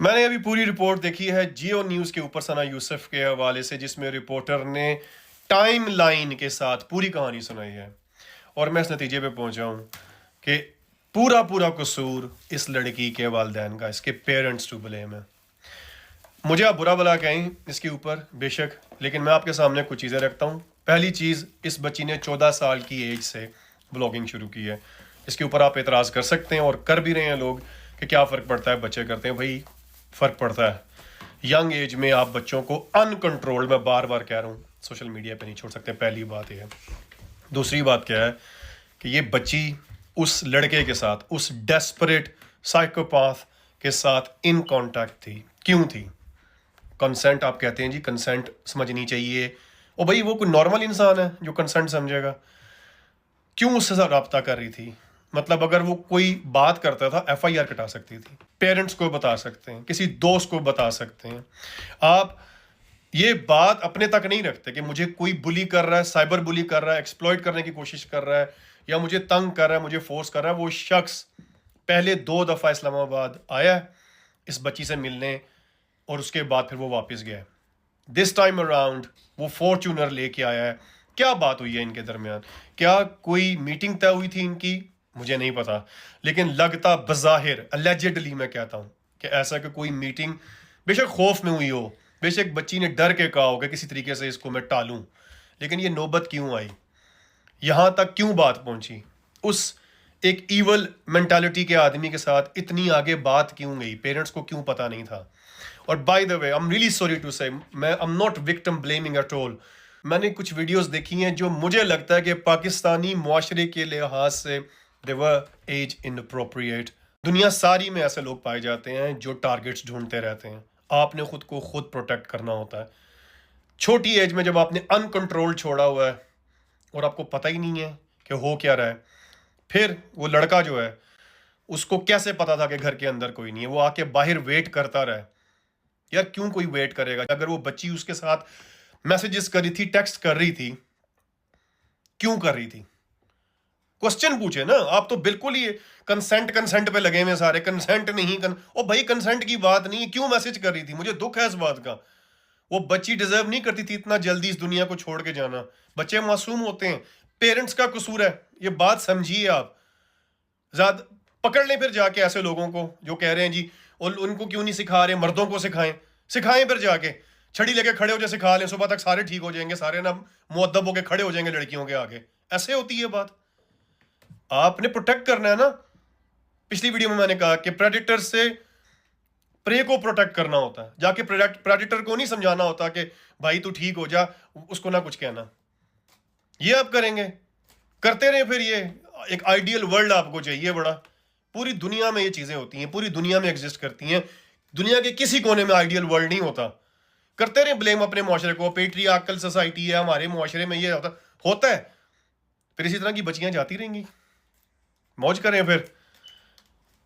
मैंने अभी पूरी रिपोर्ट देखी है जियो न्यूज़ के ऊपर सना यूसुफ के हवाले से, जिसमें रिपोर्टर ने टाइम लाइन के साथ पूरी कहानी सुनाई है। और मैं इस नतीजे पे पहुंचा हूं कि पूरा पूरा कसूर इस लड़की के वालिदैन का, इसके पेरेंट्स टू ब्लेम है। मुझे आप बुरा भला कहें इसके ऊपर बेशक, लेकिन मैं आपके सामने कुछ चीज़ें रखता हूं। पहली चीज़, इस बच्ची ने 14 साल की एज से ब्लॉगिंग शुरू की है। इसके ऊपर आप एतराज़ कर सकते हैं और कर भी रहे हैं लोग कि क्या फ़र्क पड़ता है, बच्चे करते हैं। भाई फ़र्क पड़ता है। यंग एज में आप बच्चों को अनकंट्रोल्ड, मैं बार बार कह रहा हूँ, सोशल मीडिया पे नहीं छोड़ सकते। पहली बात यह है। दूसरी बात क्या है कि ये बच्ची उस लड़के के साथ, उस डेस्परेट साइकोपाथ के साथ इन कांटेक्ट थी। क्यों थी? कंसेंट आप कहते हैं जी, कंसेंट समझनी चाहिए। ओ भाई, वो कोई नॉर्मल इंसान है जो कंसेंट समझेगा? क्यों उससे साथ रब्ता कर रही थी? मतलब अगर वो कोई बात करता था, एफआईआर कटा सकती थी, पेरेंट्स को बता सकते हैं, किसी दोस्त को बता सकते हैं। आप ये बात अपने तक नहीं रखते कि मुझे कोई बुली कर रहा है, साइबर बुली कर रहा है, एक्सप्लॉइट करने की कोशिश कर रहा है, या मुझे तंग कर रहा है, मुझे फोर्स कर रहा है। वो शख्स पहले 2 दफ़ा इस्लामाबाद आया इस बच्ची से मिलने, और उसके बाद फिर वो वापस गया। दिस टाइम अराउंड वो फॉर्च्यूनर लेके आया है। क्या बात हुई है इनके दरमियान? क्या कोई मीटिंग तय हुई थी इनकी? मुझे नहीं पता, लेकिन लगता बज़ाहिर, अलेजेडली मैं कहता हूं कि ऐसा कि कोई मीटिंग बेशक खौफ में हुई हो, बेशक बच्ची ने डर के कहा हो कि किसी तरीके से इसको मैं टालूं, लेकिन ये नौबत क्यों आई? यहां तक क्यों बात पहुंची? उस एक ईवल मेंटालिटी के आदमी के साथ इतनी आगे बात क्यों गई? पेरेंट्स को क्यों पता नहीं था? और by the way, I am really sorry to say, मैं I am not victim blaming at all. मैंने कुछ वीडियोस देखी हैं जो मुझे लगता है कि पाकिस्तानी मुआशरे के लिहाज से दे वर एज इनअप्रोप्रिएट। दुनिया सारी में ऐसे लोग पाए जाते हैं जो टारगेट्स ढूंढते रहते हैं। आपने खुद को खुद प्रोटेक्ट करना होता है। छोटी एज में जब आपने अनकंट्रोल छोड़ा हुआ है और आपको पता ही नहीं है कि हो क्या रहा है, फिर वो लड़का जो है, उसको कैसे पता था कि घर के अंदर कोई नहीं है? वो आके बाहर वेट करता रहा। यार क्यों कोई वेट करेगा? अगर वो बच्ची उसके साथ मैसेजेस कर रही थी, टेक्स्ट कर रही थी, क्यों कर रही थी? क्वेश्चन पूछे ना आप। तो बिल्कुल ही कंसेंट कंसेंट पे लगे हुए सारे, कंसेंट नहीं ओ भाई, कंसेंट की बात नहीं है, क्यों मैसेज कर रही थी? मुझे दुख है इस बात का। वो बच्ची डिजर्व नहीं करती थी इतना जल्दी इस दुनिया को छोड़ के जाना। बच्चे मासूम होते हैं, पेरेंट्स का कसूर है, ये बात समझिए आप। ज्यादा पकड़ लें फिर जाके ऐसे लोगों को जो कह रहे हैं जी, और उनको क्यों नहीं सिखा रहे? मर्दों को सिखाएं, सिखाएं फिर जाके, छड़ी लेके खड़े हो जाए, सिखा लें, सुबह तक सारे ठीक हो जाएंगे, सारे ना मुअद्दब होके खड़े हो जाएंगे लड़कियों के आगे। ऐसे होती है बात। आपने प्रोटेक्ट करना है ना। पिछली वीडियो में मैंने कहा कि प्रेडिटर से प्रे को प्रोटेक्ट करना होता है, जाके प्रेडिटर को नहीं समझाना होता कि भाई तू ठीक हो जा, उसको ना कुछ कहना। ये आप करेंगे, करते रहे फिर। ये एक आइडियल वर्ल्ड आपको चाहिए बड़ा। पूरी दुनिया में ये चीजें होती हैं, पूरी दुनिया में एग्जिस्ट करती हैं। दुनिया के किसी कोने में आइडियल वर्ल्ड नहीं होता। करते रहे ब्लेम अपने मुआशरे को, पेट्रियार्कल सोसाइटी है हमारे मुआशरे में, ये होता है। फिर इसी तरह की बच्चियां जाती रहेंगी, मौज करें फिर।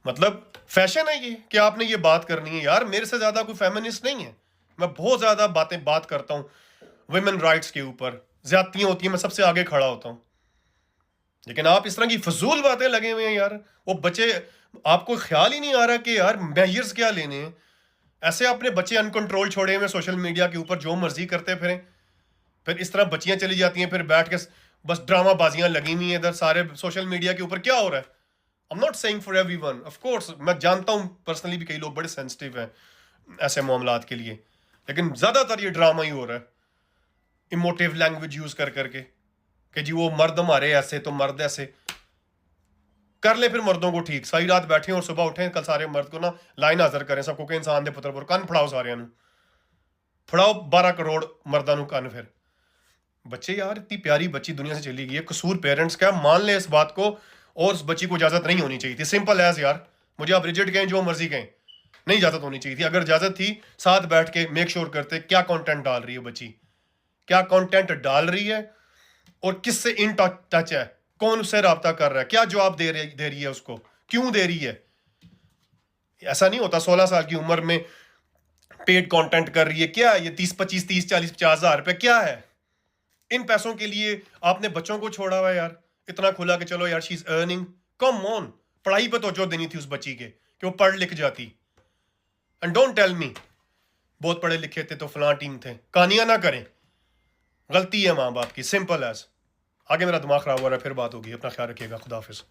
मतलब फैशन है ये कि आपने ये बात करनी है। यार मेरे से ज्यादा कोई फेमिनिस्ट नहीं है। मैं बहुत ज्यादा बात करता हूं वुमेन राइट्स के ऊपर। ज्यादतियां होती हैं, मैं सबसे आगे खड़ा होता हूं। लेकिन आप इस तरह की फजूल बातें लगे हुए हैं यार। वो बच्चे, आपको ख्याल ही नहीं आ रहा कि यार मेजर्स क्या लेने हैं। ऐसे अपने बच्चे अनकंट्रोल छोड़े हुए सोशल मीडिया के ऊपर, जो मर्जी करते फिरें। फिर इस तरह बच्चियां चली जाती हैं, फिर बैठ के बस ड्रामा बाजियां लगी हुई हैं इधर सारे सोशल मीडिया के ऊपर। क्या हो रहा है? आई am not saying for everyone, of course मैं जानता हूं पर्सनली भी कई लोग बड़े सेंसिटिव हैं ऐसे मामलात के लिए, लेकिन ज्यादातर ये ड्रामा ही हो रहा है, इमोटिव लैंग्वेज यूज कर करके कि जी वो मर्द हमारे ऐसे तो मर्द ऐसे। कर ले फिर मर्दों को ठीक, सारी रात बैठे और सुबह उठे, कल सारे मर्द को ना लाइन हाजिर करें सबको कि इंसान दे पुत्र पर कन फड़ाओ, सारे फड़ाओ 12 करोड़ मर्दा नु कन। फिर बच्चे, यार इतनी प्यारी बच्ची दुनिया से चली गई है, कसूर पेरेंट्स का, मान ले इस बात को। और उस बच्ची को इजाजत नहीं होनी चाहिए थी, सिंपल एज। यार मुझे आप रिजिड कहें, जो मर्जी कहें, नहीं इजाजत होनी चाहिए थी। अगर इजाजत थी, साथ बैठ के मेक श्योर करते क्या कंटेंट डाल रही है बच्ची, क्या कंटेंट डाल रही है, और किससे इन टच है, कौन उससे रब्ता कर रहा है, क्या जवाब दे रही है उसको, क्यों दे रही है। ऐसा नहीं होता 16 साल की उम्र में पेड कंटेंट कर रही है, क्या ये 30-25, 30-40, 50 हजार रुपए क्या है? इन पैसों के लिए आपने बच्चों को छोड़ा हुआ है यार, इतना खुला कि चलो यार she is earning. Come on, पढ़ाई पे तवज्जो देनी थी उस बच्ची के कि वो पढ़ लिख जाती। एंड डोंट टेल मी बहुत पढ़े लिखे थे तो फलां टीम थे, कहानियां ना करें, गलती है माँ बाप की, सिंपल एज। आगे मेरा दिमाग खराब हो रहा है, फिर बात होगी, अपना ख्याल रखिएगा, खुदा हाफिज।